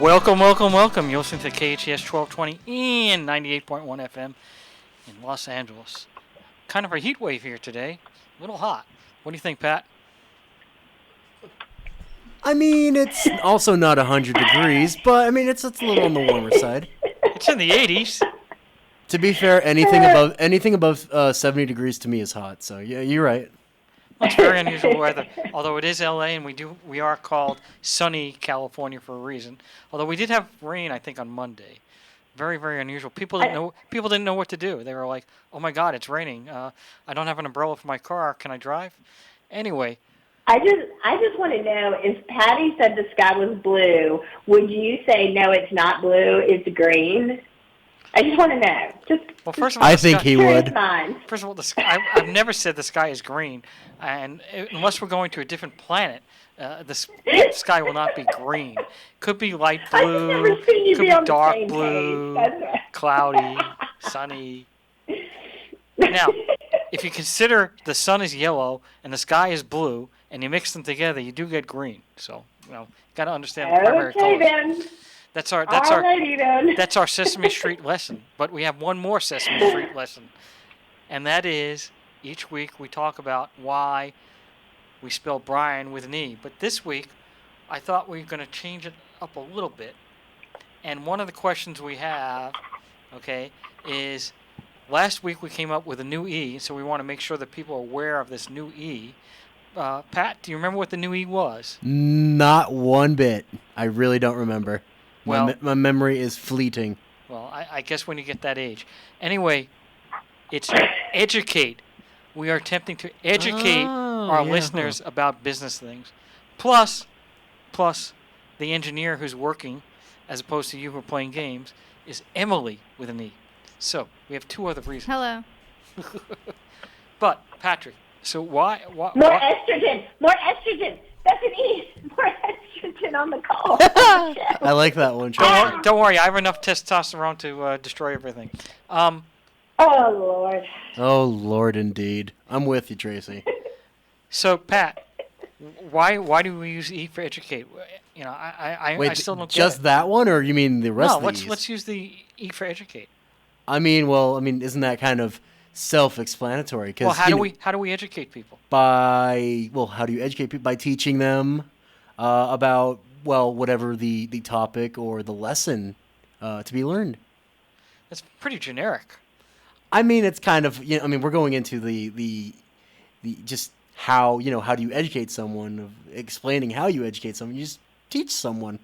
Welcome, welcome, welcome. You're listening to KHTS 1220 and 98.1 FM in Los Angeles. Kind of a heat wave here today. A little hot. What do you think, Pat? I mean, it's also not 100 degrees, but I mean, it's a little on the warmer side. It's in the 80s. To be fair, anything above 70 degrees to me is hot. So yeah, you're right. Well, it's very unusual weather. Although it is LA, and we are called sunny California for a reason. Although we did have rain, I think, on Monday. Very, very unusual. People didn't know what to do. They were like, "Oh my God, it's raining. I don't have an umbrella for my car. Can I drive?" Anyway. I just want to know, if Patty said the sky was blue, would you say, no, it's not blue, it's green? I just want to know. Well, first of all, I think he would. First of all, the sky, I've never said the sky is green, and unless we're going to a different planet, the sky will not be green. Could be light blue, could be dark blue, cloudy, sunny. Now, if you consider the sun is yellow and the sky is blue, and you mix them together, you do get green. So, got to understand the primary colors. Then. That's our Sesame Street lesson. But we have one more Sesame Street lesson, and that is each week we talk about why we spell Brien with an E. But this week, I thought we were going to change it up a little bit. And one of the questions we have, is last week we came up with a new E, so we want to make sure that people are aware of this new E. Pat, do you remember what the new E was? Not one bit. I really don't remember. Well, my memory is fleeting. Well, I guess when you get that age. Anyway, it's educate. We are attempting to educate our listeners about business things. Plus, the engineer who's working, as opposed to you who are playing games, is Emily with an E. So, we have two other reasons. Hello. But, Patrick, so why? More estrogen. That's an E. More estrogen on the call. I like that one. Don't worry. I have enough testosterone to destroy everything. Oh, Lord. Oh, Lord, indeed. I'm with you, Tracy. So, Pat, why do we use E for educate? Wait, I still don't get just it. That one, or you mean the rest of No, these? let's use the E for educate. Isn't that kind of self-explanatory? Well, how do we educate people? How do you educate people? By teaching them about, whatever the topic or the lesson to be learned. That's pretty generic. I mean, it's kind of, we're going into the just how do you educate someone, of explaining how you educate someone. You just teach someone.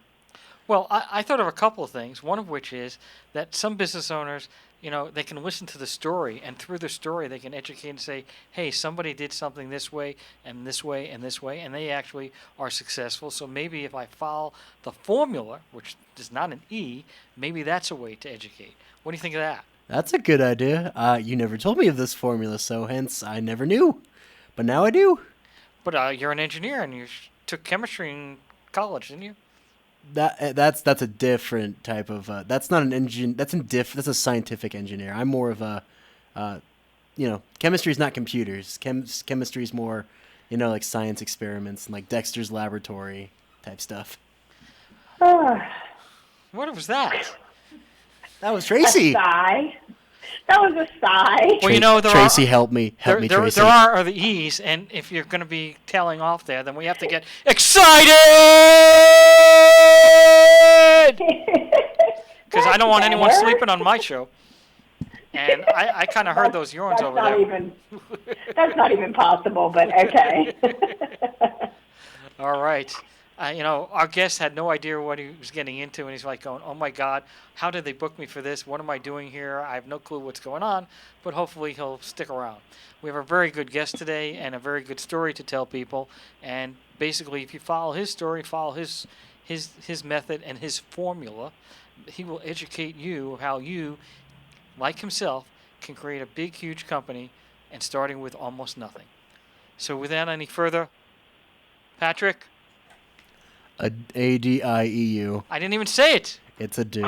Well, I thought of a couple of things, one of which is that some business owners, they can listen to the story, and through the story they can educate and say, hey, somebody did something this way and this way and this way, and they actually are successful. So maybe if I follow the formula, which is not an E, maybe that's a way to educate. What do you think of that? That's a good idea. You never told me of this formula, so hence I never knew. But now I do. But you're an engineer, and you took chemistry in college, didn't you? That's a different type of. That's not an engine. That's a scientific engineer. I'm more of a, chemistry is not computers. Chemistry is more, like science experiments and like Dexter's laboratory type stuff. What was that? That was Tracy. A sigh. That was a sigh. Well, Tracy, help me, Tracy. There are the E's, and if you're going to be tailing off there, then we have to get excited! Because I don't want anyone sleeping on my show. And I kind of heard those yawns over there. That's not even possible, but okay. All right. Our guest had no idea what he was getting into, and he's like going, oh, my God, how did they book me for this? What am I doing here? I have no clue what's going on, but hopefully he'll stick around. We have a very good guest today and a very good story to tell people, and basically if you follow his story, follow his method and his formula, he will educate you how you, like himself, can create a big, huge company and starting with almost nothing. So without any further, Patrick? A-D-I-E-U. I didn't even say it. It's a do.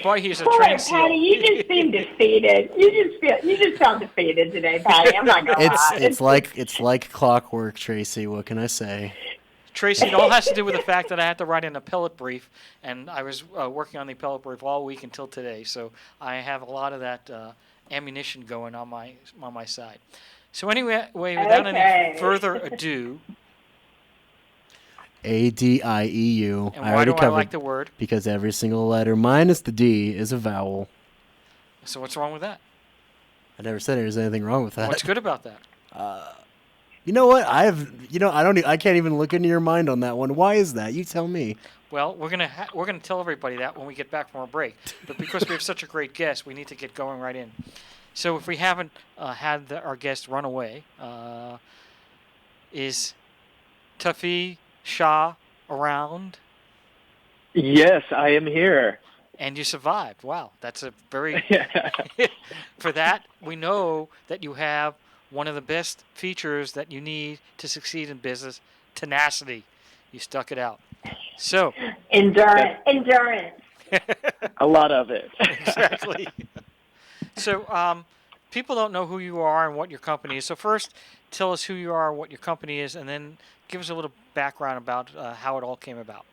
Boy, he's a trained seal. Patty, you just seem defeated. You just sound defeated today, Patty. I'm not gonna lie. It's like clockwork, Tracy. What can I say? Traci, it all has to do with the fact that I had to write an appellate brief, and I was working on the appellate brief all week until today. So I have a lot of that ammunition going on my side. So anyway, without any further ado, ADIEU. and I why already do I covered like the word? because every single letter minus the D is a vowel. So what's wrong with that? I never said there's anything wrong with that. What's good about that? You know what? I can't even look into your mind on that one. Why is that? You tell me. Well, we're gonna tell everybody that when we get back from our break. But because we have such a great guest, we need to get going right in. So if we haven't had our guest run away, is Taufeek Shah around? Yes, I am here. And you survived. Wow, that's a very... For that, we know that you have one of the best features that you need to succeed in business, tenacity. You stuck it out. So... Endurance. A lot of it. Exactly. So people don't know who you are and what your company is. So first, tell us who you are, what your company is, and then give us a little background about how it all came about.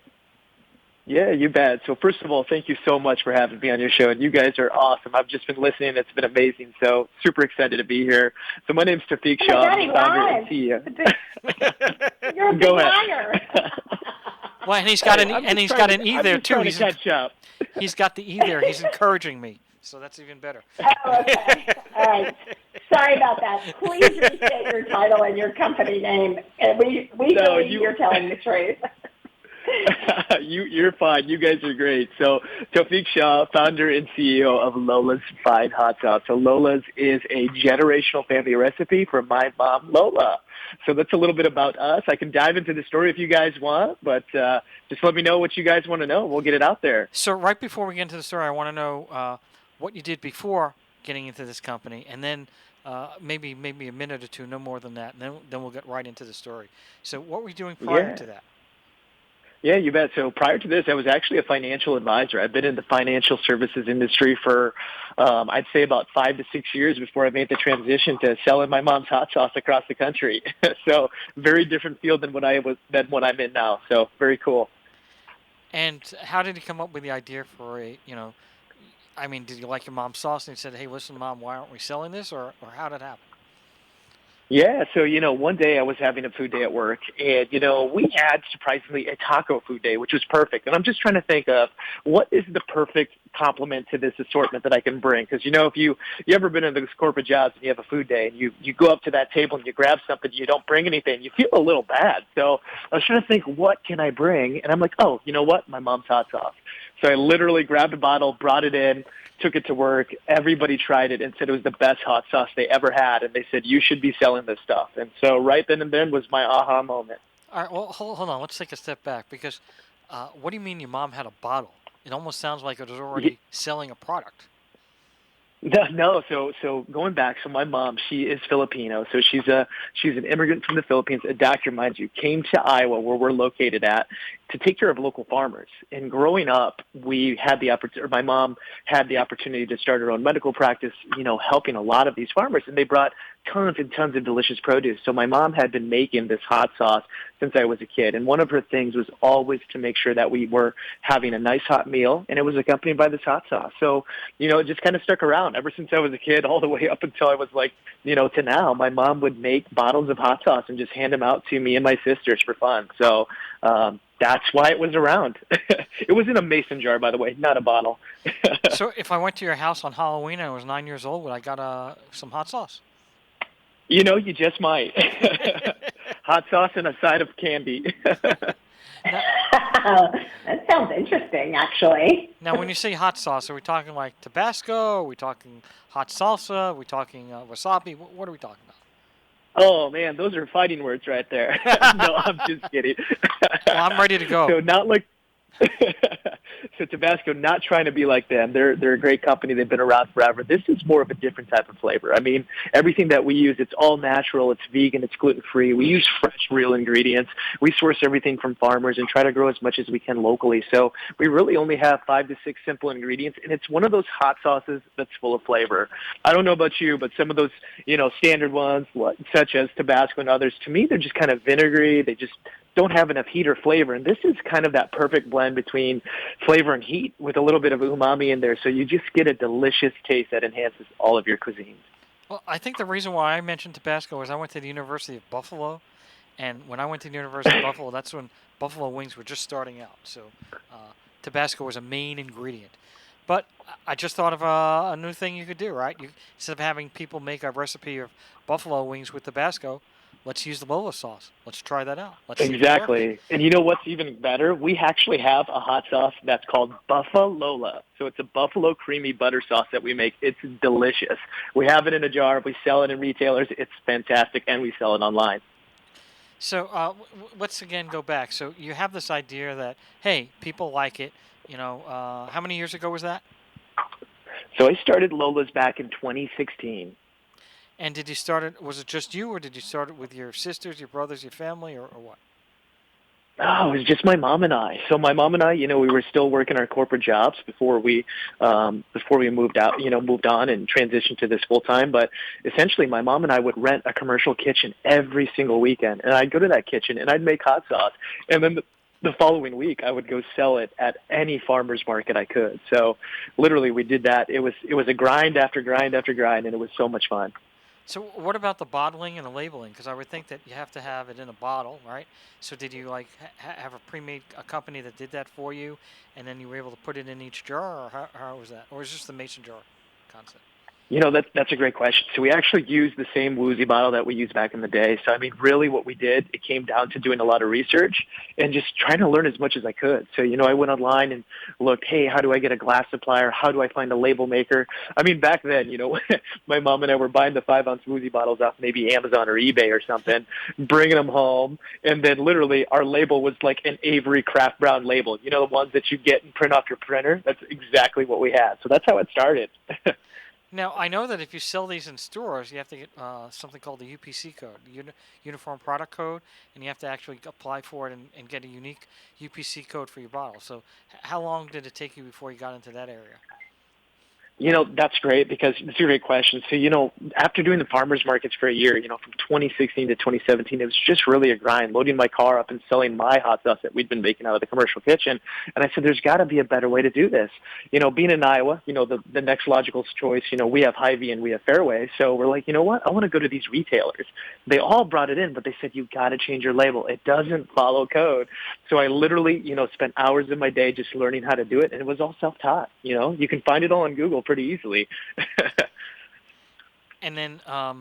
Yeah, you bet. So first of all, thank you so much for having me on your show. And you guys are awesome. I've just been listening. It's been amazing. So super excited to be here. So my name's Taufeek Shah. I'm the founder and CEO. You're a big liar. Well, and he's got an E there too. I'm just trying to catch up. He's got the E there. He's encouraging me. So that's even better. Oh, okay. All right. Sorry about that. Please restate your title and your company name. And we believe you're telling the truth. You're fine. You guys are great. So Taufeek Shah, founder and CEO of Lola's Fine Hot Sauce. So Lola's is a generational family recipe from my mom, Lola. So that's a little bit about us. I can dive into the story if you guys want, but just let me know what you guys want to know. We'll get it out there. So right before we get into the story, I want to know what you did before getting into this company, and then maybe a minute or two, no more than that, and then we'll get right into the story. So what were you doing prior to that? Yeah, you bet. So prior to this, I was actually a financial advisor. I've been in the financial services industry for, I'd say about 5 to 6 years before I made the transition to selling my mom's hot sauce across the country. So very different field than what I'm in now. So very cool. And how did you come up with the idea for did you like your mom's sauce and you said, hey, listen, Mom, why aren't we selling this? Or how did it happen? Yeah, so, one day I was having a food day at work, and, we had, surprisingly, a taco food day, which was perfect. And I'm just trying to think of what is the perfect complement to this assortment that I can bring. Because, if you ever been in those corporate jobs and you have a food day and you go up to that table and you grab something, you don't bring anything, you feel a little bad. So I was trying to think, what can I bring? And I'm like, oh, you know what? My mom's hot sauce. So I literally grabbed a bottle, brought it in, took it to work. Everybody tried it and said it was the best hot sauce they ever had. And they said, you should be selling this stuff. And so right then and then was my aha moment. All right, well, hold on. Let's take a step back because what do you mean your mom had a bottle? It almost sounds like it was already selling a product. No. So going back, so my mom, she is Filipino. So she's an immigrant from the Philippines. A doctor, mind you, came to Iowa, where we're located at, to take care of local farmers. And growing up, we had the opportunity, or my mom had the opportunity to start her own medical practice, helping a lot of these farmers. And they brought tons and tons of delicious produce. So my mom had been making this hot sauce since I was a kid. And one of her things was always to make sure that we were having a nice hot meal, and it was accompanied by this hot sauce. So, it just kind of stuck around ever since I was a kid all the way up until I was like, to now. My mom would make bottles of hot sauce and just hand them out to me and my sisters for fun. So that's why it was around. It was in a mason jar, by the way, not a bottle. So if I went to your house on Halloween and I was 9 years old, would I got some hot sauce? You just might. Hot sauce and a side of candy. That sounds interesting, actually. Now, when you say hot sauce, are we talking like Tabasco? Are we talking hot salsa? Are we talking wasabi? What are we talking about? Oh, man, those are fighting words right there. No, I'm just kidding. Well, I'm ready to go. So not like... So Tabasco, not trying to be like them. They're a great company. They've been around forever. This is more of a different type of flavor. I mean, everything that we use, it's all natural. It's vegan. It's gluten-free. We use fresh, real ingredients. We source everything from farmers and try to grow as much as we can locally. So we really only have 5 to 6 simple ingredients, and it's one of those hot sauces that's full of flavor. I don't know about you, but some of those, standard ones, such as Tabasco and others, to me, they're just kind of vinegary. They just don't have enough heat or flavor. And this is kind of that perfect blend between flavor and heat with a little bit of umami in there. So you just get a delicious taste that enhances all of your cuisines. Well, I think the reason why I mentioned Tabasco is I went to the University of Buffalo, and when I went to the University of Buffalo, that's when buffalo wings were just starting out. So Tabasco was a main ingredient. But I just thought of a new thing you could do, right? Instead of having people make a recipe of buffalo wings with Tabasco, let's use the Lola sauce. Let's try that out. Let's see if it works. Exactly. And you know what's even better? We actually have a hot sauce that's called Buffalo. So it's a buffalo creamy butter sauce that we make. It's delicious. We have it in a jar. We sell it in retailers. It's fantastic, and we sell it online. So let's again go back. So you have this idea that, hey, people like it. How many years ago was that? So I started Lola's back in 2016. And did you start it, was it just you, or did you start it with your sisters, your brothers, your family, or what? Oh, it was just my mom and I. So my mom and I, we were still working our corporate jobs before we moved out, moved on and transitioned to this full time. But essentially, my mom and I would rent a commercial kitchen every single weekend, and I'd go to that kitchen and I'd make hot sauce, and then the following week I would go sell it at any farmer's market I could. So literally, we did that. It was a grind after grind after grind, and it was so much fun. So what about the bottling and the labeling? Because I would think that you have to have it in a bottle, right? So did you have a pre-made a company that did that for you, and then you were able to put it in each jar, or how was that? Or was it just the mason jar concept? That's a great question. So we actually used the same woozy bottle that we used back in the day. So, I mean, really what we did, it came down to doing a lot of research and just trying to learn as much as I could. So, I went online and looked, hey, how do I get a glass supplier? How do I find a label maker? I mean, back then, my mom and I were buying the 5-ounce woozy bottles off maybe Amazon or eBay or something, bringing them home. And then literally our label was like an Avery Craft Brown label. The ones that you get and print off your printer? That's exactly what we had. So that's how it started. Now, I know that if you sell these in stores, you have to get something called the UPC code, Uniform Product Code, and you have to actually apply for it and get a unique UPC code for your bottle. So how long did it take you before you got into that area? That's great because it's a great question. So, after doing the farmers markets for a year, from 2016 to 2017, it was just really a grind, loading my car up and selling my hot sauce that we'd been making out of the commercial kitchen. And I said, there's got to be a better way to do this. Being in Iowa, the next logical choice, we have Hy-Vee and we have Fairway. So we're like, you know what? I want to go to these retailers. They all brought it in, but they said, you've got to change your label. It doesn't follow code. So I literally, spent hours of my day just learning how to do it. And it was all self-taught. You can find it all on Google pretty easily. And then how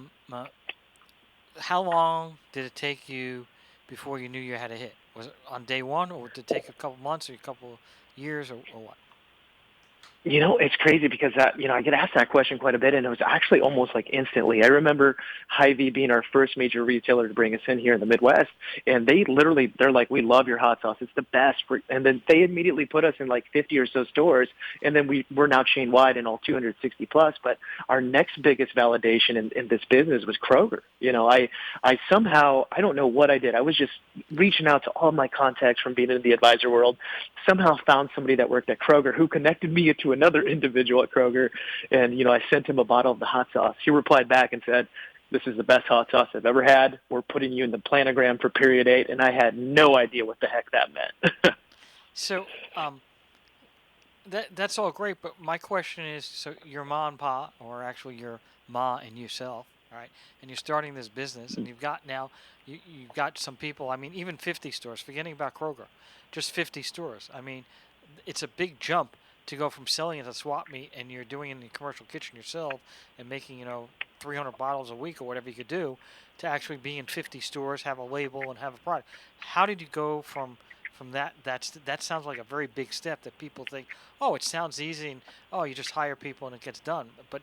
long did it take you before you knew you had a hit? Was it on day one, or did it take a couple months or a couple years, or what? It's crazy because I get asked that question quite a bit, and it was actually almost like instantly. I remember Hy-Vee being our first major retailer to bring us in here in the Midwest, and they're like, we love your hot sauce. It's the best. And then they immediately put us in like 50 or so stores, and then we're now chain wide in all 260 plus. But our next biggest validation in this business was Kroger. I somehow, I don't know what I did. I was just reaching out to all my contacts from being in the advisor world, somehow found somebody that worked at Kroger who connected me to another individual at Kroger, and I sent him a bottle of the hot sauce. He replied back and said, this is the best hot sauce I've ever had. We're putting you in the planogram for period 8, and I had no idea what the heck that meant. So that's all great, but my question is, so your ma and pa, or actually your ma and yourself, right? And you're starting this business, and you've got now, you've got some people, I mean, even 50 stores, forgetting about Kroger, just 50 stores. I mean, it's a big jump to go from selling it at swap meet, and you're doing it in the commercial kitchen yourself and making 300 bottles a week or whatever you could do, to actually be in 50 stores, have a label, and have a product. How did you go from that? That sounds like a very big step that people think, oh, it sounds easy, and oh, you just hire people and it gets done. But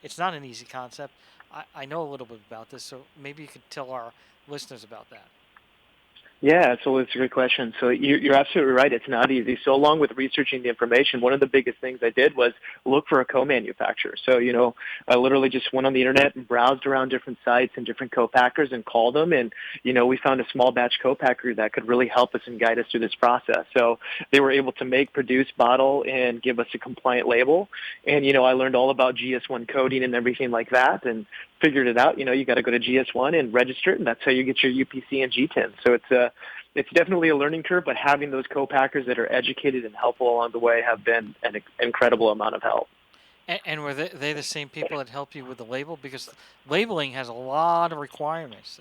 it's not an easy concept. I know a little bit about this, so maybe you could tell our listeners about that. Yeah, so it's a good question. So you're absolutely right. It's not easy. So along with researching the information, one of the biggest things I did was look for a co-manufacturer. So, I literally just went on the internet and browsed around different sites and different co-packers and called them. And, we found a small batch co-packer that could really help us and guide us through this process. So they were able to make, produce, bottle, and give us a compliant label. And, I learned all about GS1 coding and everything like that. And figured it out. You got to go to GS1 and register it, and that's how you get your UPC and G10. So it's definitely a learning curve, but having those co-packers that are educated and helpful along the way have been an incredible amount of help. And were they the same people that helped you with the label? Because labeling has a lot of requirements.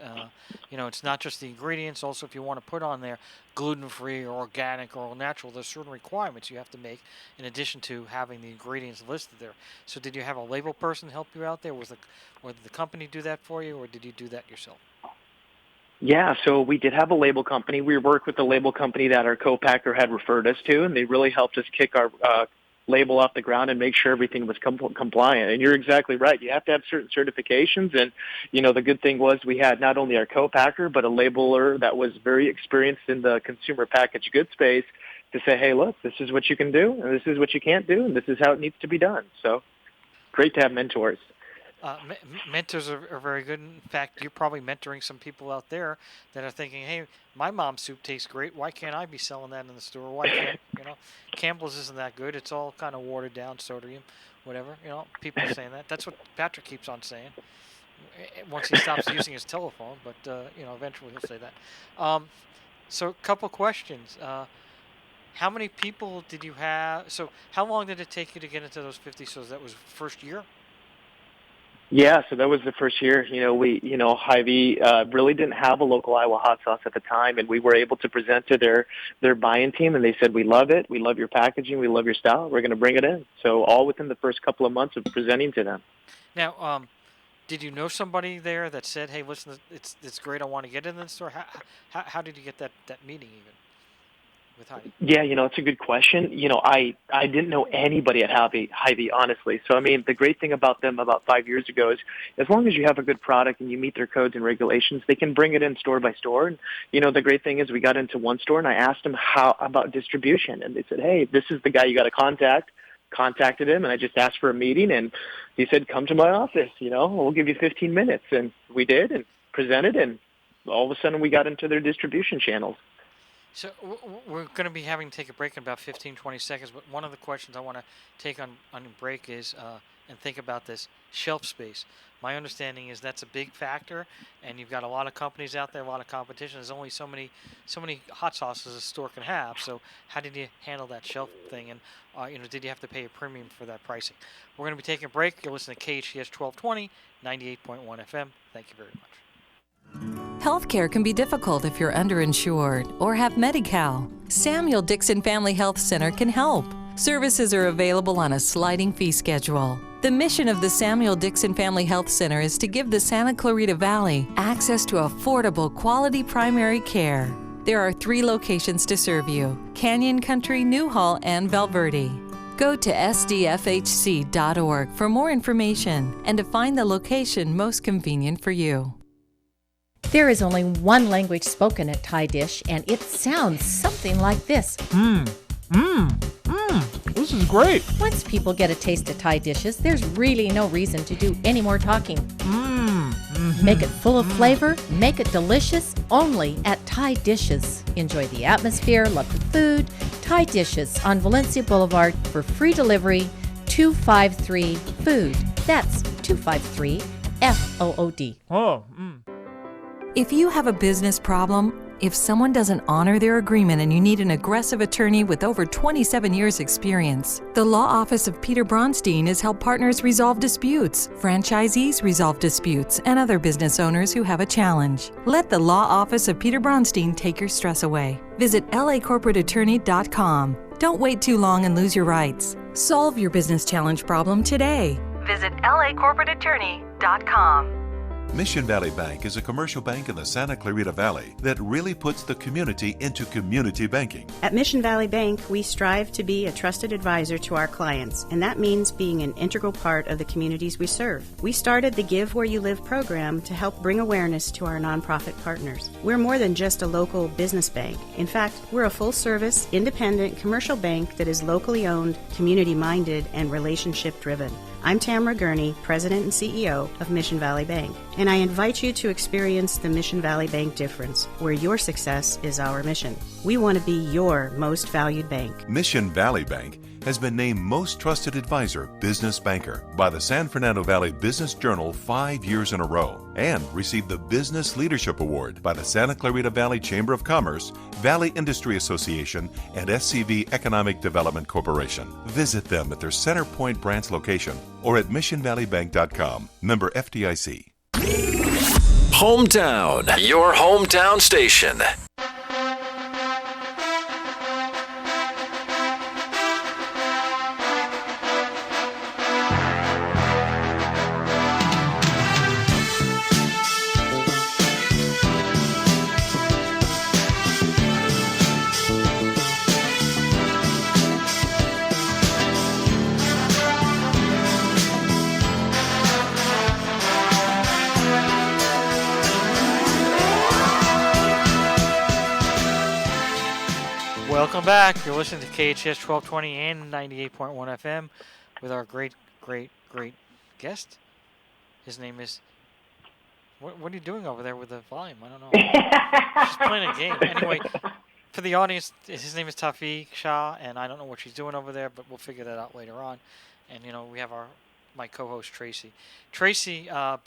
It's not just the ingredients. Also, if you want to put on there gluten-free or organic or natural, there's certain requirements you have to make in addition to having the ingredients listed there. So did you have a label person help you out there? Or did the company do that for you, or did you do that yourself? Yeah, so we did have a label company. We worked with the label company that our co-packer had referred us to, and they really helped us kick our label off the ground and make sure everything was compliant. And you're exactly right. You have to have certain certifications. And, the good thing was we had not only our co-packer, but a labeler that was very experienced in the consumer packaged goods space to say, hey, look, this is what you can do, and this is what you can't do, and this is how it needs to be done. So great to have mentors. Mentors are very good. In fact, you're probably mentoring some people out there that are thinking, hey, my mom's soup tastes great. Why can't I be selling that in the store? Why can't, Campbell's isn't that good. It's all kind of watered down sodium, whatever. People are saying that. That's what Patrick keeps on saying once he stops using his telephone. But, eventually he'll say that. So a couple questions. How many people did you have? So how long did it take you to get into those 50 stores? That was first year? Yeah, so that was the first year. Hy-Vee really didn't have a local Iowa hot sauce at the time, and we were able to present to their buying team, and they said, we love it, we love your packaging, we love your style, we're going to bring it in. So all within the first couple of months of presenting to them. Now, did you know somebody there that said, hey, listen, it's great, I want to get in the store? How did you get that meeting even? With Hy-Vee? Yeah, it's a good question. I didn't know anybody at Hy-Vee, honestly. So, the great thing about them about 5 years ago is as long as you have a good product and you meet their codes and regulations, they can bring it in store by store. And, the great thing is we got into one store and I asked them how about distribution. And they said, hey, this is the guy you got to contact. Contacted him and I just asked for a meeting and he said, come to my office, we'll give you 15 minutes. And we did and presented and all of a sudden we got into their distribution channels. So we're going to be having to take a break in about 15, 20 seconds, but one of the questions I want to take on break is, and think about this, shelf space. My understanding is that's a big factor, and you've got a lot of companies out there, a lot of competition. There's only so many hot sauces a store can have, so how did you handle that shelf thing, and did you have to pay a premium for that pricing? We're going to be taking a break. You're listening to KHTS 1220, 98.1 FM. Thank you very much. Healthcare can be difficult if you're underinsured or have Medi-Cal. Samuel Dixon Family Health Center can help. Services are available on a sliding fee schedule. The mission of the Samuel Dixon Family Health Center is to give the Santa Clarita Valley access to affordable, quality primary care. There are 3 locations to serve you: Canyon Country, Newhall, and Valverde. Go to sdfhc.org for more information and to find the location most convenient for you. There is only one language spoken at Thai Dish, and it sounds something like this. This is great. Once people get a taste of Thai dishes, there's really no reason to do any more talking. Make it full of flavor, make it delicious, only at Thai Dishes. Enjoy the atmosphere, love the food. Thai Dishes on Valencia Boulevard for free delivery, 253-FOOD. That's 253-FOOD. If you have a business problem, if someone doesn't honor their agreement and you need an aggressive attorney with over 27 years experience, the Law Office of Peter Bronstein has helped partners resolve disputes, franchisees resolve disputes, and other business owners who have a challenge. Let the Law Office of Peter Bronstein take your stress away. Visit lacorporateattorney.com. Don't wait too long and lose your rights. Solve your business challenge problem today. Visit lacorporateattorney.com. Mission Valley Bank is a commercial bank in the Santa Clarita Valley that really puts the community into community banking. At Mission Valley Bank, we strive to be a trusted advisor to our clients, and that means being an integral part of the communities we serve. We started the Give Where You Live program to help bring awareness to our nonprofit partners. We're more than just a local business bank. In fact, we're a full-service, independent commercial bank that is locally owned, community-minded, and relationship-driven. I'm Tamara Gurney, President and CEO of Mission Valley Bank, and I invite you to experience the Mission Valley Bank difference, where your success is our mission. We want to be your most valued bank. Mission Valley Bank has been named Most Trusted Advisor Business Banker by the San Fernando Valley Business Journal 5 years in a row and received the Business Leadership Award by the Santa Clarita Valley Chamber of Commerce, Valley Industry Association, and SCV Economic Development Corporation. Visit them at their Center Point branch location or at missionvalleybank.com. Member FDIC. Hometown, your hometown station. Welcome back. You're listening to KHTS 1220 and 98.1 FM with our great guest. His name is... What are you doing over there with the volume? I don't know. She's playing a game. Anyway, for the audience, his name is Taufeek Shah, and I don't know what she's doing over there, but we'll figure that out later on. And, we have my co-host, Traci. Traci,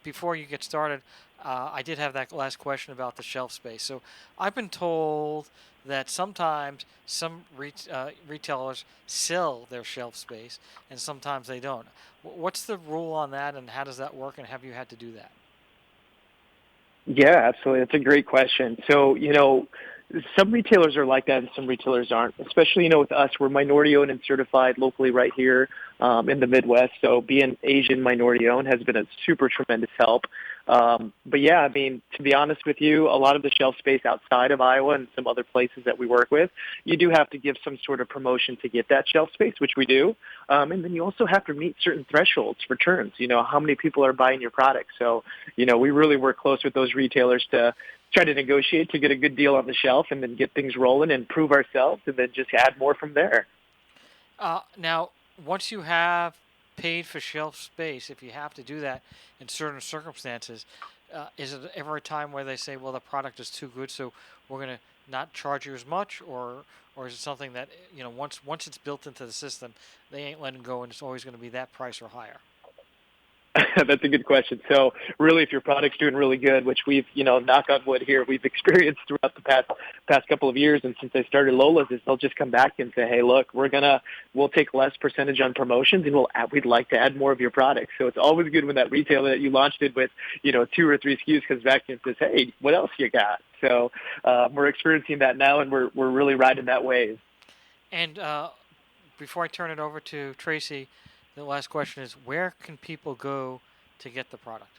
before you get started, I did have that last question about the shelf space. So I've been told that sometimes some retailers sell their shelf space and sometimes they don't. What's the rule on that, and how does that work, and have you had to do that? Yeah, absolutely. That's a great question. So, some retailers are like that and some retailers aren't, especially, with us. We're minority owned and certified locally right here in the Midwest. So being Asian minority owned has been a super tremendous help. But yeah, to be honest with you, a lot of the shelf space outside of Iowa and some other places that we work with, you do have to give some sort of promotion to get that shelf space, which we do. And then you also have to meet certain thresholds for turns, how many people are buying your product. So, we really work close with those retailers to try to negotiate to get a good deal on the shelf and then get things rolling and prove ourselves and then just add more from there. Now, once you have paid for shelf space, if you have to do that in certain circumstances, is it ever a time where they say, well, the product is too good, so we're going to not charge you as much, or is it something that, once it's built into the system, they ain't letting go and it's always going to be that price or higher? That's a good question. So really, if your product's doing really good, which we've, knock on wood here, we've experienced throughout the past couple of years, and since I started Lola's, is they'll just come back and say, hey, look, we'll take less percentage on promotions, and we'd like to add more of your product. So it's always good when that retailer that you launched it with, 2 or 3 SKUs comes back and says, hey, what else you got? So we're experiencing that now, and we're really riding that wave. And before I turn it over to Traci, the last question is, where can people go to get the product?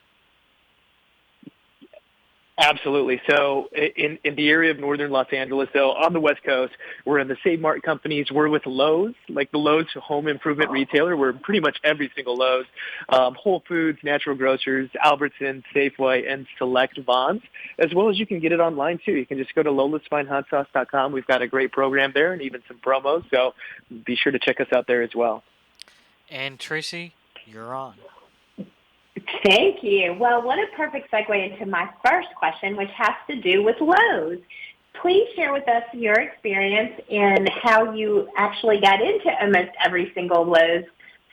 Absolutely. So in the area of northern Los Angeles, so on the West Coast, we're in the Save Mart companies. We're with Lowe's, like the Lowe's home improvement retailer. We're pretty much every single Lowe's, Whole Foods, Natural Grocers, Albertsons, Safeway, and Select Vons, as well as you can get it online too. You can just go to lolasfinehotsauce.com. We've got a great program there and even some promos. So be sure to check us out there as well. And Traci, you're on. Thank you. Well, what a perfect segue into my first question, which has to do with Lowe's. Please share with us your experience in how you actually got into almost every single Lowe's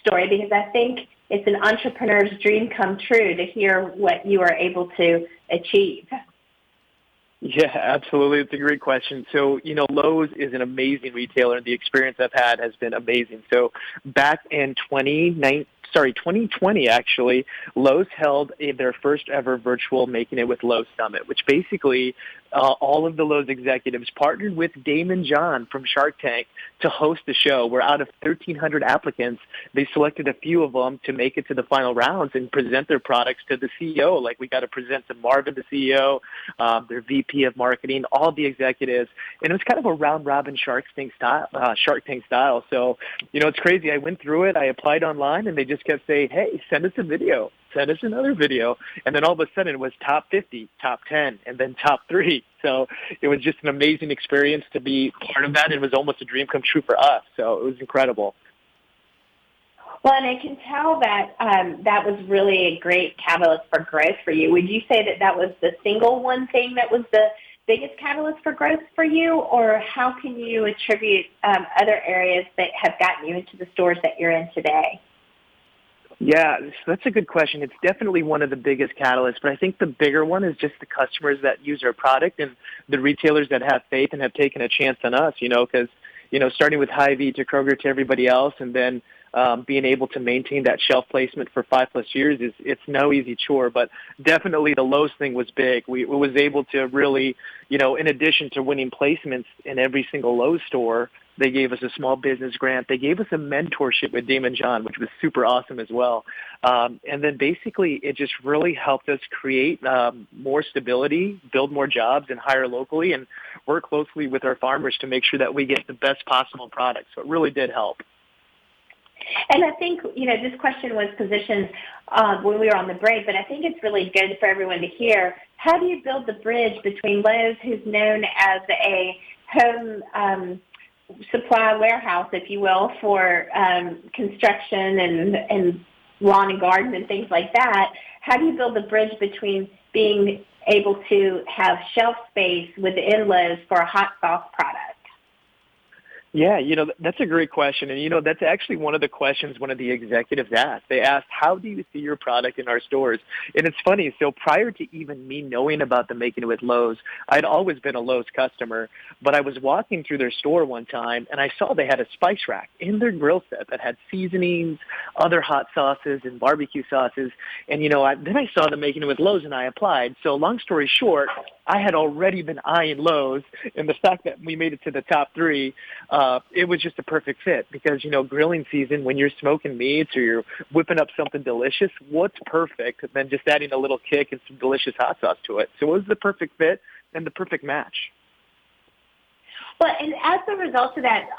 story, because I think it's an entrepreneur's dream come true to hear what you are able to achieve. Yeah, absolutely. It's a great question. So, Lowe's is an amazing retailer, and the experience I've had has been amazing. So back in 2020, actually, Lowe's held their first ever virtual Making It with Lowe's Summit, which basically all of the Lowe's executives partnered with Damon John from Shark Tank to host the show, where out of 1,300 applicants, they selected a few of them to make it to the final rounds and present their products to the CEO. Like, we got to present to Marvin, the CEO, their VP of marketing, all the executives. And it was kind of a round-robin Shark Tank style. So, it's crazy. I went through it. I applied online, and they just kept saying, hey, send us a video. Send us another video. And then all of a sudden it was top 50, top 10, and then top 3. So it was just an amazing experience to be part of that. It was almost a dream come true for us. So it was incredible. Well, and I can tell that that was really a great catalyst for growth for you. Would you say that was the single one thing that was the biggest catalyst for growth for you, or how can you attribute other areas that have gotten you into the stores that you're in today? Yeah, so that's a good question. It's definitely one of the biggest catalysts, but I think the bigger one is just the customers that use our product and the retailers that have faith and have taken a chance on us, because, starting with Hy-Vee to Kroger to everybody else, and then being able to maintain that shelf placement for 5+ years it's no easy chore. But definitely the Lowe's thing was big. We was able to really, in addition to winning placements in every single Lowe's store, they gave us a small business grant. They gave us a mentorship with Damon John, which was super awesome as well. And then basically it just really helped us create more stability, build more jobs, and hire locally, and work closely with our farmers to make sure that we get the best possible product. So it really did help. And I think, this question was positioned when we were on the break, but I think it's really good for everyone to hear. How do you build the bridge between Lowe's, who's known as a home supply warehouse, if you will, for construction and lawn and garden and things like that? How do you build the bridge between being able to have shelf space within Lowe's for a hot sauce product? Yeah, that's a great question. And, that's actually one of the questions one of the executives asked. They asked, how do you see your product in our stores? And it's funny. So prior to even me knowing about the Making It with Lowe's, I'd always been a Lowe's customer. But I was walking through their store one time, and I saw they had a spice rack in their grill set that had seasonings, other hot sauces, and barbecue sauces. And, then I saw the Making It with Lowe's, and I applied. So long story short, I had already been eyeing Lowe's, and the fact that we made it to the top 3, it was just a perfect fit because, grilling season, when you're smoking meats or you're whipping up something delicious, what's perfect than just adding a little kick and some delicious hot sauce to it? So it was the perfect fit and the perfect match. Well, and as a result of that,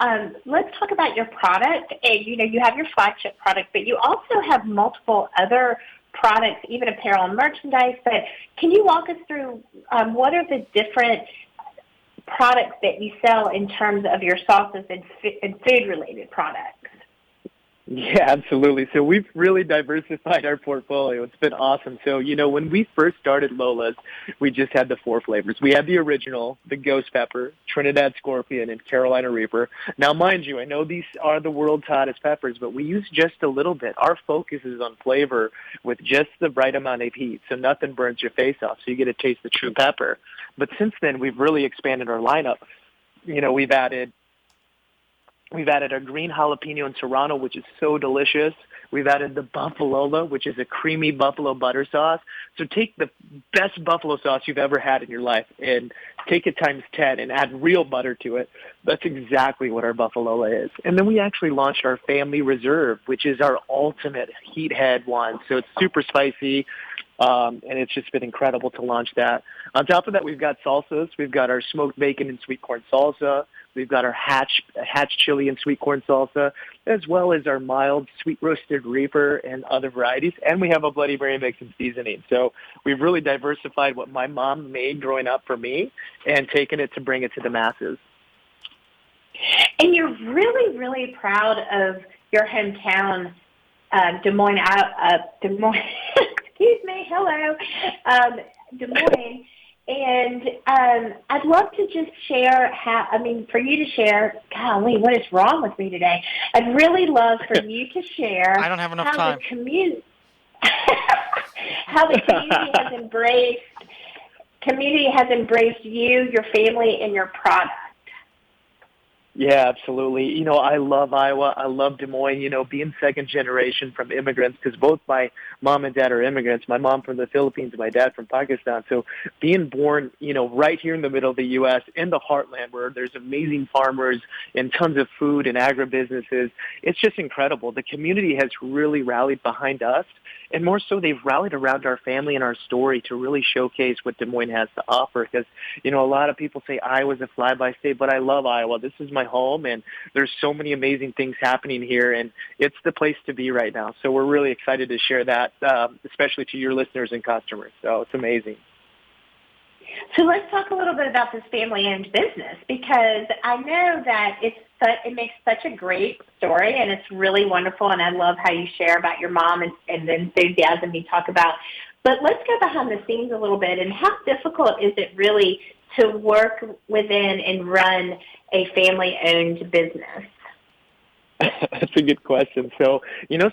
let's talk about your product. And, you have your flagship product, but you also have multiple other products, even apparel and merchandise. But can you walk us through what are the different products that you sell in terms of your sauces and food-related products? Yeah, absolutely. So we've really diversified our portfolio. It's been awesome. So, when we first started Lola's, we just had the 4 flavors. We had the original, the Ghost Pepper, Trinidad Scorpion, and Carolina Reaper. Now, mind you, I know these are the world's hottest peppers, but we use just a little bit. Our focus is on flavor with just the right amount of heat, so nothing burns your face off, so you get to taste the true pepper. But since then, we've really expanded our lineup. We've added a green jalapeno and serrano, which is so delicious. We've added the Buffalola, which is a creamy buffalo butter sauce. So take the best buffalo sauce you've ever had in your life and take it times 10 and add real butter to it. That's exactly what our Buffalola is. And then we actually launched our Family Reserve, which is our ultimate heat head one. So it's super spicy. And it's just been incredible to launch that. On top of that, we've got salsas. We've got our smoked bacon and sweet corn salsa. We've got our hatch chili and sweet corn salsa, as well as our mild sweet roasted reaper and other varieties. And we have a Bloody Mary mix and seasoning. So we've really diversified what my mom made growing up for me and taken it to bring it to the masses. And you're really, really proud of your hometown, Des Moines. Excuse me, hello, Des Moines. And I'd love to just share for you to share, golly, what is wrong with me today? I'd really love for you to share I don't have enough time. How the community has embraced you, your family, and your product. Yeah, absolutely. I love Iowa. I love Des Moines, being second generation from immigrants, because both my mom and dad are immigrants. My mom from the Philippines and my dad from Pakistan. So being born, right here in the middle of the U.S., in the heartland where there's amazing farmers and tons of food and agribusinesses, it's just incredible. The community has really rallied behind us. And more so, they've rallied around our family and our story to really showcase what Des Moines has to offer. Because, a lot of people say Iowa's a fly-by state, but I love Iowa. This is my home, and there's so many amazing things happening here, and it's the place to be right now. So we're really excited to share that, especially to your listeners and customers. So it's amazing. So let's talk a little bit about this family-owned business, because I know that it makes such a great story, and it's really wonderful, and I love how you share about your mom and the enthusiasm you talk about. But let's go behind the scenes a little bit, and how difficult is it really to work within and run a family-owned business? That's a good question. So,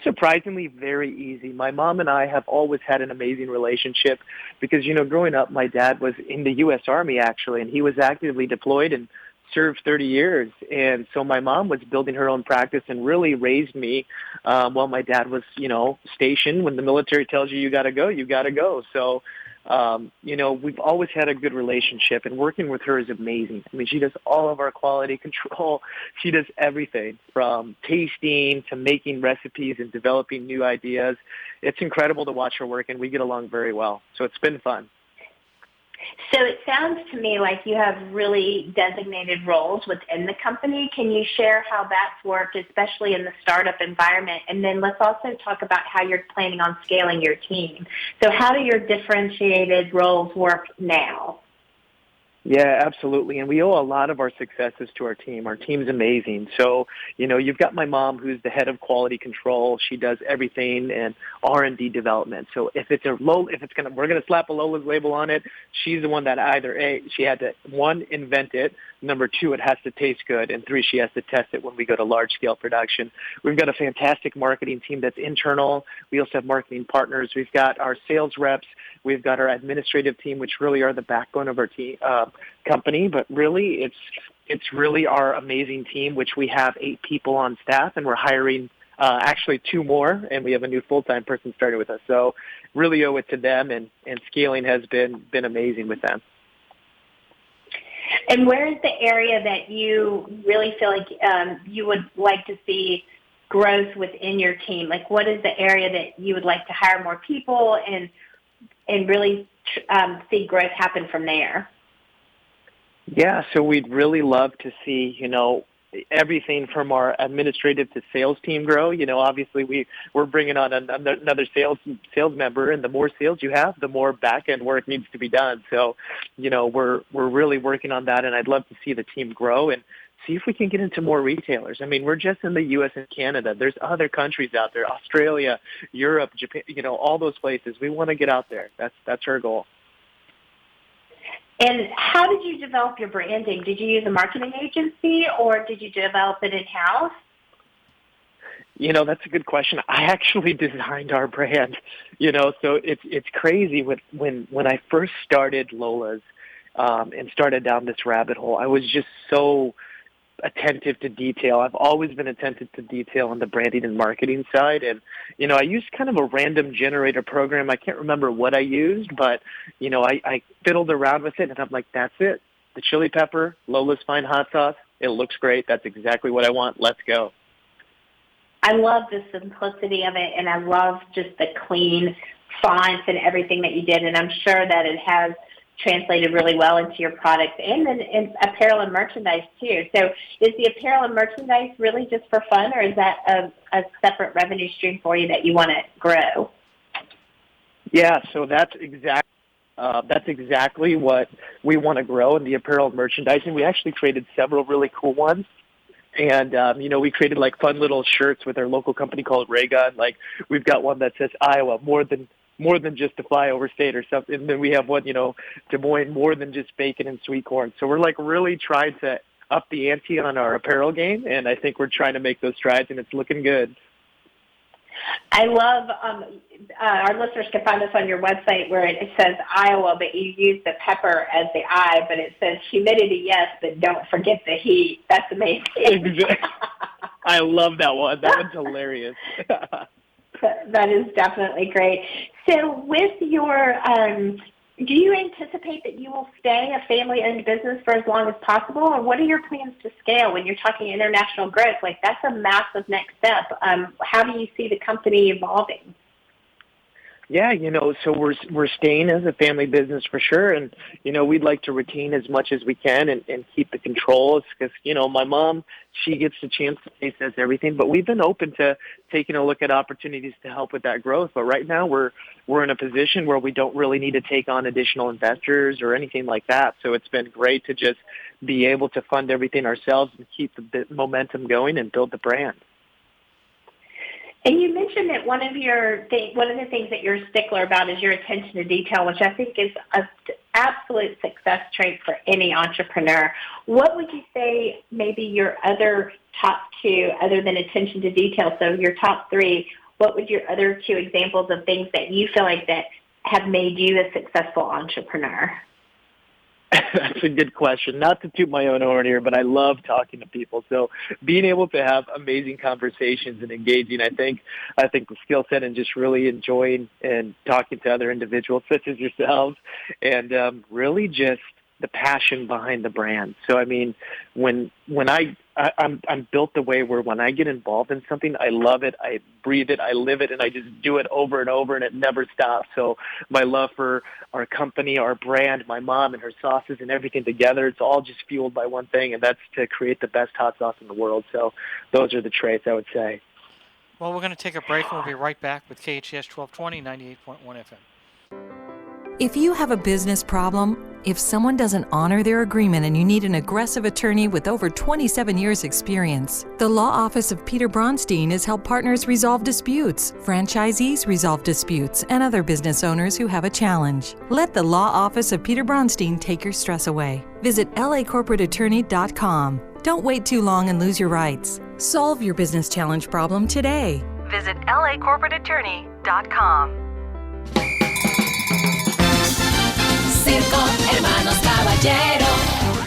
surprisingly very easy. My mom and I have always had an amazing relationship because, growing up, my dad was in the U.S. Army, actually, and he was actively deployed and served 30 years. And so my mom was building her own practice and really raised me while my dad was, stationed. When the military tells you got to go, you got to go. So, we've always had a good relationship, and working with her is amazing. I mean, she does all of our quality control. She does everything from tasting to making recipes and developing new ideas. It's incredible to watch her work, and we get along very well. So it's been fun. So it sounds to me like you have really designated roles within the company. Can you share how that's worked, especially in the startup environment? And then let's also talk about how you're planning on scaling your team. So how do your differentiated roles work now? Yeah, absolutely. And we owe a lot of our successes to our team. Our team's amazing. So, you've got my mom who's the head of quality control. She does everything and R&D development. So if it's we're going to slap a Lola's label on it. She's the one that either she had to, one, invent it. Number two, it has to taste good. And three, she has to test it when we go to large scale production. We've got a fantastic marketing team that's internal. We also have marketing partners. We've got our sales reps. We've got our administrative team, which really are the backbone of our team, company. But really, it's really our amazing team, which we have 8 people on staff, and we're hiring actually 2 more, and we have a new full-time person started with us. So really owe it to them, and scaling has been amazing with them. And where is the area that you really feel like you would like to see growth within your team? Like, what is the area that you would like to hire more people and really see growth happen from there? Yeah, so we'd really love to see, everything from our administrative to sales team grow. Obviously we're bringing on another sales member, and the more sales you have, the more back end work needs to be done. So, we're really working on that, and I'd love to see the team grow and see if we can get into more retailers. I mean, we're just in the U.S. and Canada. There's other countries out there, Australia, Europe, Japan, all those places. We want to get out there. That's our goal. And how did you develop your branding? Did you use a marketing agency, or did you develop it in-house? That's a good question. I actually designed our brand, so it's crazy. When I first started Lola's and started down this rabbit hole, I was just so attentive to detail. I've always been attentive to detail on the branding and marketing side. And, I used kind of a random generator program. I can't remember what I used, but, I fiddled around with it, and I'm like, that's it. The chili pepper, Lola's Fine Hot Sauce. It looks great. That's exactly what I want. Let's go. I love the simplicity of it, and I love just the clean fonts and everything that you did, and I'm sure that it has translated really well into your products and then in apparel and merchandise too. So is the apparel and merchandise really just for fun, or is that a separate revenue stream for you that you want to grow? Yeah, so that's exactly what we want to grow in the apparel and merchandising. We actually created several really cool ones. And, we created like fun little shirts with our local company called Raygun. Like we've got one that says Iowa, more than just a flyover state or something. And then we have one, Des Moines, more than just bacon and sweet corn. So we're like really trying to up the ante on our apparel game. And I think we're trying to make those strides, and it's looking good. I love, our listeners can find this on your website where it says Iowa, but you use the pepper as the I, but it says humidity, yes, but don't forget the heat. That's amazing. Exactly. I love that one. That one's hilarious. That is definitely great. So with your, do you anticipate that you will stay a family-owned business for as long as possible, or what are your plans to scale when you're talking international growth? Like, that's a massive next step. How do you see the company evolving? Yeah, so we're staying as a family business for sure, and we'd like to retain as much as we can and keep the controls because my mom, she gets the chance to taste test everything, but we've been open to taking a look at opportunities to help with that growth. But right now we're in a position where we don't really need to take on additional investors or anything like that. So it's been great to just be able to fund everything ourselves and keep the momentum going and build the brand. And you mentioned that one of the things that you're a stickler about is your attention to detail, which I think is an absolute success trait for any entrepreneur. What would you say maybe your other top two, other than attention to detail, so your top three, what would your other two examples of things that you feel like that have made you a successful entrepreneur? That's a good question. Not to toot my own horn here, but I love talking to people. So being able to have amazing conversations and engaging, I think the skill set and just really enjoying and talking to other individuals such as yourselves, and really just the passion behind the brand. So I mean, when I'm built the way where when I get involved in something, I love it, I breathe it, I live it, and I just do it over and over, and it never stops. So my love for our company, our brand, my mom and her sauces and everything together, it's all just fueled by one thing, and that's to create the best hot sauce in the world. So those are the traits I would say. Well, we're going to take a break, and we'll be right back with KHTS 1220, 98.1 FM. If you have a business problem, if someone doesn't honor their agreement and you need an aggressive attorney with over 27 years experience, the Law Office of Peter Bronstein has helped partners resolve disputes, franchisees resolve disputes, and other business owners who have a challenge. Let the Law Office of Peter Bronstein take your stress away. Visit lacorporateattorney.com. Don't wait too long and lose your rights. Solve your business challenge problem today. Visit lacorporateattorney.com. Circo, hermanos caballero.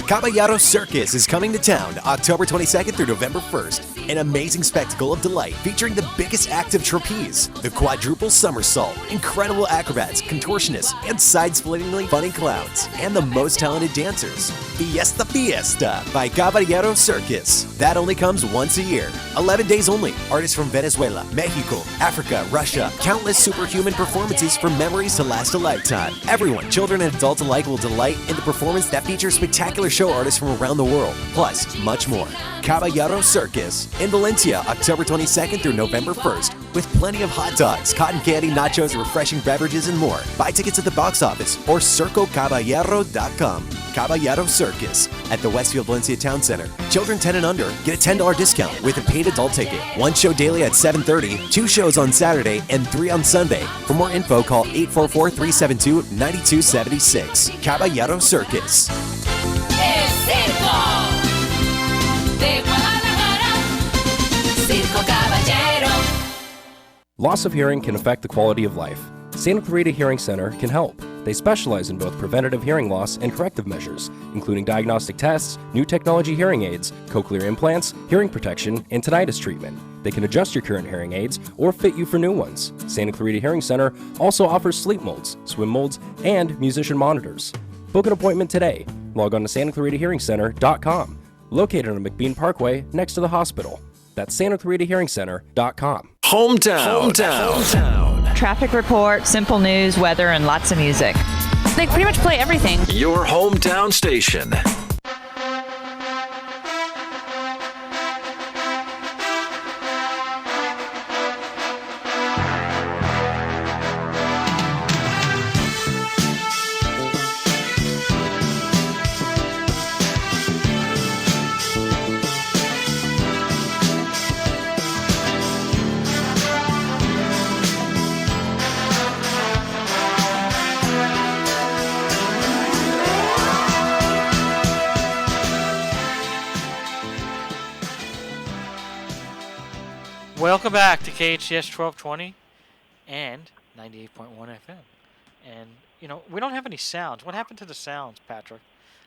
Caballero Circus is coming to town October 22nd through November 1st. An amazing spectacle of delight featuring the biggest act of trapeze, the quadruple somersault, incredible acrobats, contortionists, and side-splittingly funny clowns, and the most talented dancers. Fiesta Fiesta by Caballero Circus. That only comes once a year. 11 days only. Artists from Venezuela, Mexico, Africa, Russia. Countless superhuman performances for memories to last a lifetime. Everyone, children and adults alike, will delight in the performance that features spectacular show artists from around the world, plus much more. Caballero Circus in Valencia, October 22nd through November 1st, with plenty of hot dogs, cotton candy, nachos, refreshing beverages, and more. Buy tickets at the box office or circocaballero.com. Caballero Circus at the Westfield Valencia Town Center. Children 10 and under get a $10 discount with a paid adult ticket. One show daily at 7:30, 2 shows on Saturday, and 3 on Sunday. For more info, call 844-372-9276. Caballero Circus. De Guadalajara, Circo Caballero. Loss of hearing can affect the quality of life. Santa Clarita Hearing Center can help. They specialize in both preventative hearing loss and corrective measures, including diagnostic tests, new technology hearing aids, cochlear implants, hearing protection, and tinnitus treatment. They can adjust your current hearing aids or fit you for new ones. Santa Clarita Hearing Center also offers sleep molds, swim molds, and musician monitors. Book an appointment today. Log on to SantaClaritaHearingCenter.com. Located on McBean Parkway next to the hospital. That's SantaClaritaHearingCenter.com. Hometown. Traffic report, simple news, weather, and lots of music. They pretty much play everything. Your hometown station. Welcome back to KHTS 1220 and 98.1 FM. And, you know, we don't have any sounds. What happened to the sounds, Patrick?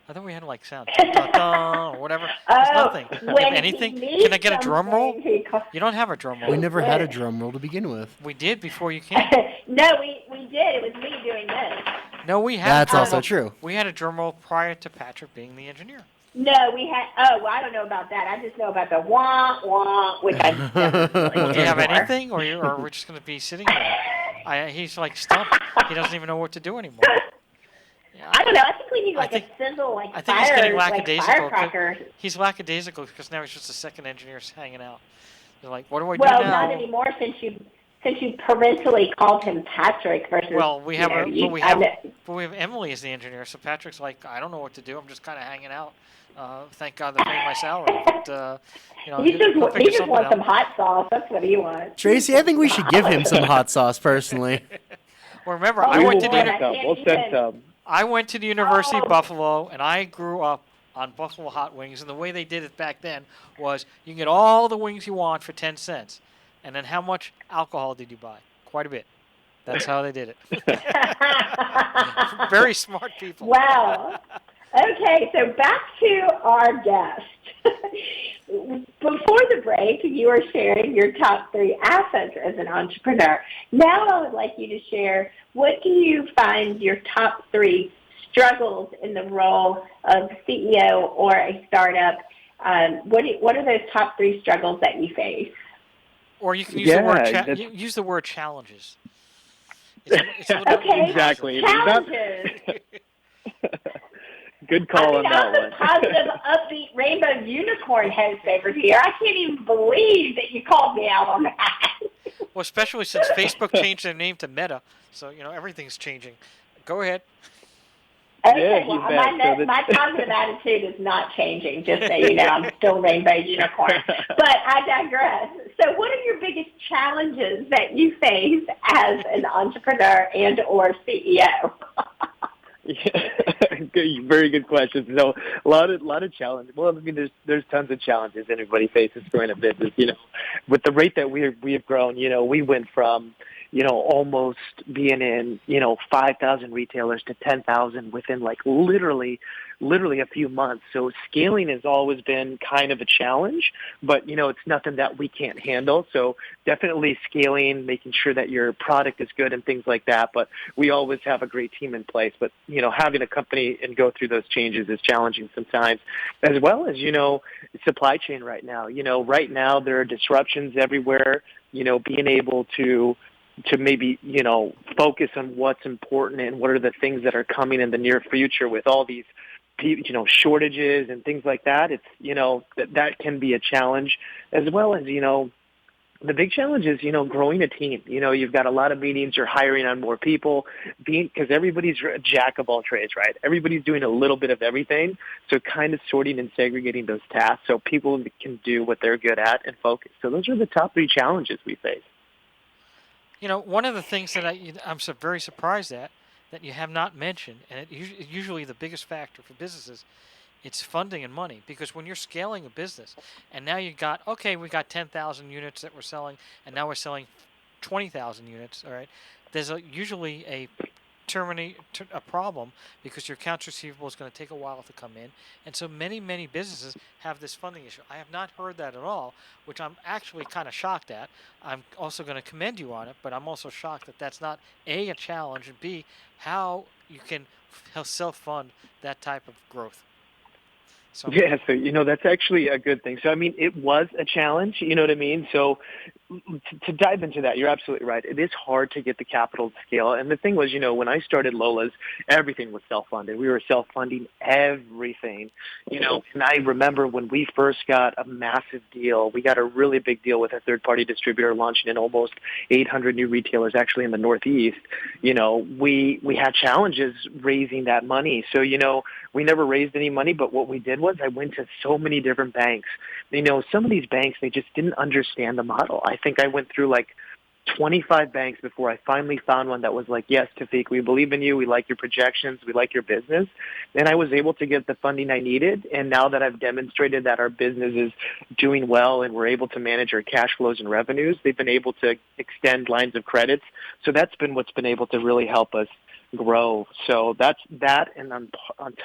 I thought we had, like, sounds. Or whatever. There's nothing. Anything? Can I get a drum roll? You don't have a drum roll. We never had a drum roll to begin with. We did before you came. No, we did. It was me doing this. No, we had That's a drum also roll. True. We had a drum roll prior to Patrick being the engineer. No, we had. Oh, well, I don't know about that. I just know about the wah wah, which I don't really Do you have anymore. anything, or we're just going to be sitting there? He's like stumped. He doesn't even know what to do anymore. Yeah, I don't know. I think we need a sizzle, I think he's getting like lackadaisical. firecracker. He's lackadaisical because now he's just a second engineer hanging out. They're like, what do I do Well, now? not anymore since you parentally called him Patrick versus, Well, we have I know- but we have Emily as the engineer, so Patrick's like, I don't know what to do. I'm just kind of hanging out. Thank God they're paying my salary, but he he'll just, figure he just something wants out. some hot sauce. That's what he wants. Tracy, I think we should give him some hot sauce personally. Well, remember, Oh, I We went will to bring the some. We'll send some. I went to the University Oh. of Buffalo, and I grew up on Buffalo hot wings. And the way they did it back then was you can get all the wings you want for 10 cents. And then how much alcohol did you buy? Quite a bit. That's how they did it. Very smart people. Wow. Okay, so back to our guest. Before the break, you were sharing your top 3 assets as an entrepreneur. Now I would like you to share, what do you find your top 3 struggles in the role of CEO or a startup? What are those top 3 struggles that you face? Or you can use the word that's- use the word challenges. It's a little Okay, Exactly. challenges. Good call on I'm that the one. positive, upbeat, rainbow unicorn host over here. I can't even believe that you called me out on that. Well, especially since Facebook changed their name to Meta, so everything's changing. Go ahead. Okay, Yeah, well, you bet. So my positive attitude is not changing, just so you know. I'm still rainbow unicorn. But I digress. So what are your biggest challenges that you face as an entrepreneur and or CEO? Good, very good question. So a lot of challenges. Well, I mean, there's tons of challenges everybody faces growing a business. With the rate that we have grown, we went from almost being in 5,000 retailers to 10,000 within like literally a few months. So scaling has always been kind of a challenge, but it's nothing that we can't handle. So definitely scaling, making sure that your product is good and things like that. But we always have a great team in place. But having a company and go through those changes is challenging sometimes, as well as supply chain right now. Right now there are disruptions everywhere. Being able to maybe, focus on what's important and what are the things that are coming in the near future with all these, shortages and things like that. It's, that can be a challenge, as well as, the big challenge is, growing a team. You've got a lot of meetings, you're hiring on more people, because everybody's a jack of all trades, right? Everybody's doing a little bit of everything. So kind of sorting and segregating those tasks so people can do what they're good at and focus. So those are the top 3 challenges we face. One of the things that I'm very surprised at that you have not mentioned, and it's usually the biggest factor for businesses, it's funding and money. Because when you're scaling a business, and now we got 10,000 units that we're selling, and now we're selling 20,000 units. All right, there's usually a problem because your accounts receivable is going to take a while to come in, and so many businesses have this funding issue. I have not heard that at all, which I'm actually kind of shocked at. I'm also going to commend you on it, but I'm also shocked that that's not a challenge, and B, how you can self-fund that type of growth. So yeah, so that's actually a good thing. So I mean, it was a challenge, you know what I mean? So to dive into that, you're absolutely right. It is hard to get the capital to scale. And the thing was, when I started Lola's, everything was self-funded. We were self-funding everything, and I remember when we first got a massive deal, we got a really big deal with a third-party distributor launching in almost 800 new retailers actually in the Northeast. We had challenges raising that money. So, we never raised any money, but what we did was I went to so many different banks. Some of these banks, they just didn't understand the model. I think I went through like 25 banks before I finally found one that was like, yes, Taufeek, we believe in you. We like your projections. We like your business. And I was able to get the funding I needed. And now that I've demonstrated that our business is doing well and we're able to manage our cash flows and revenues, they've been able to extend lines of credits. So that's been what's been able to really help us grow. So that's that. And on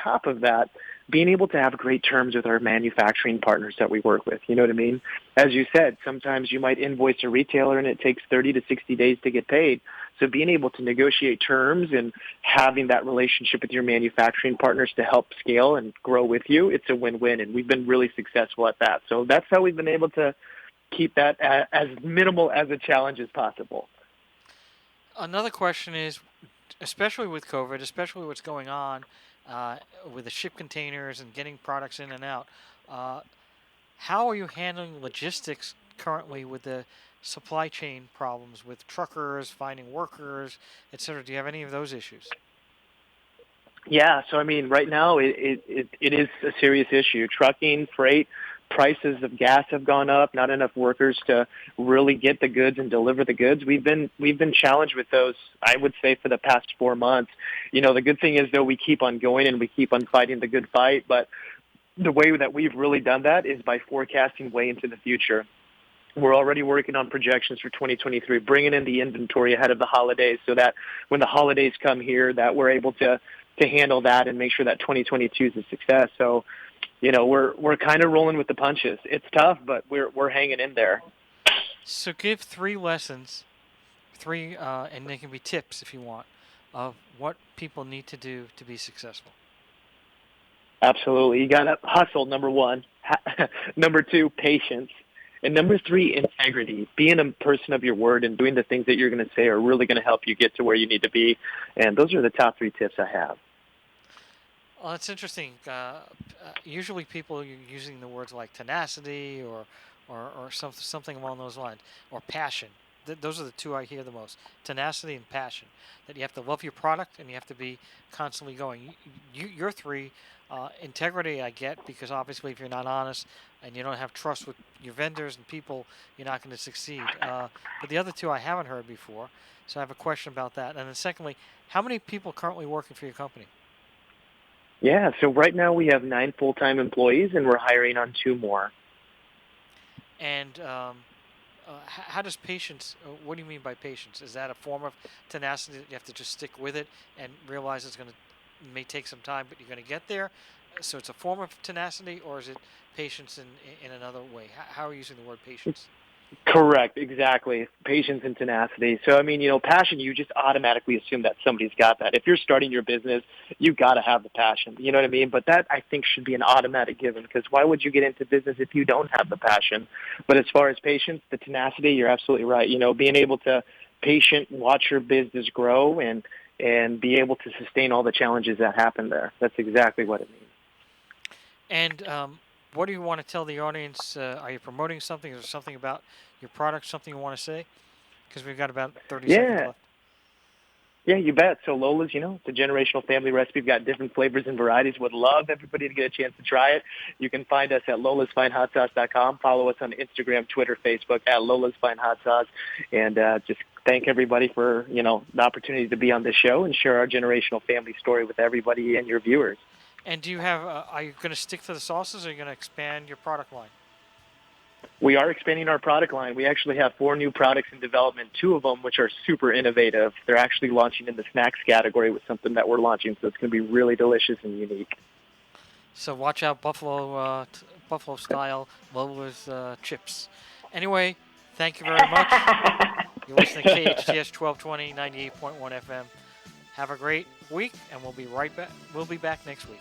top of that, being able to have great terms with our manufacturing partners that we work with. You know what I mean? As you said, sometimes you might invoice a retailer and it takes 30 to 60 days to get paid. So being able to negotiate terms and having that relationship with your manufacturing partners to help scale and grow with you, it's a win-win. And we've been really successful at that. So that's how we've been able to keep that as minimal as a challenge as possible. Another question is, especially with COVID, especially what's going on with the ship containers and getting products in and out, how are you handling logistics currently with the supply chain problems with truckers, finding workers, etc.? Do you have any of those issues? Yeah, so I mean, right now it is a serious issue. Trucking, freight, prices of gas have gone up. Not enough workers to really get the goods and deliver the goods. We've been challenged with those, I would say, for the past 4 months. The good thing is though, we keep on going and we keep on fighting the good fight. But the way that we've really done that is by forecasting way into the future. We're already working on projections for 2023, bringing in the inventory ahead of the holidays so that when the holidays come here, that we're able to handle that and make sure that 2022 is a success. So, we're kind of rolling with the punches. It's tough, but we're hanging in there. So give 3 lessons, and they can be tips if you want, of what people need to do to be successful. Absolutely. You got to hustle, number 1. Number 2, patience. And number 3, integrity. Being a person of your word and doing the things that you're going to say are really going to help you get to where you need to be. And those are the top 3 tips I have. Well, it's interesting. Usually people are using the words like tenacity or something along those lines, or passion. Those are the 2 I hear the most: tenacity and passion. That you have to love your product and you have to be constantly going. Your 3, integrity I get, because obviously if you're not honest and you don't have trust with your vendors and people, you're not going to succeed. But the other 2 I haven't heard before, so I have a question about that. And then secondly, how many people currently working for your company? Yeah, so right now we have 9 full-time employees, and we're hiring on 2 more. And how does patience, what do you mean by patience? Is that a form of tenacity that you have to just stick with it and realize it may take some time, but you're going to get there? So it's a form of tenacity, or is it patience in another way? How are you using the word patience? Correct, exactly. Patience and tenacity. So, I mean, passion, you just automatically assume that somebody's got that. If you're starting your business, you got to have the passion. You know what I mean? But that, I think, should be an automatic given, because why would you get into business if you don't have the passion? But as far as patience, the tenacity, you're absolutely right. Being able to watch your business grow and be able to sustain all the challenges that happen there. That's exactly what it means. And what do you want to tell the audience? Are you promoting something? Is there something about your product, something you want to say? Because we've got about 30 seconds left. Yeah, you bet. So Lola's, it's a generational family recipe. We've got different flavors and varieties. Would love everybody to get a chance to try it. You can find us at lolasfinehotsauce.com. Follow us on Instagram, Twitter, Facebook at Lola's Fine Hot Sauce. And just thank everybody for, the opportunity to be on this show and share our generational family story with everybody and your viewers. And do you have, are you going to stick to the sauces, or are you going to expand your product line? We are expanding our product line. We actually have 4 new products in development, 2 of them which are super innovative. They're actually launching in the snacks category with something that we're launching, so it's going to be really delicious and unique. So watch out, Buffalo style Lola's chips. Anyway, thank you very much. You're listening to KHTS 1220, 98.1 FM. Have a great week, and we'll be right back. We'll be back next week.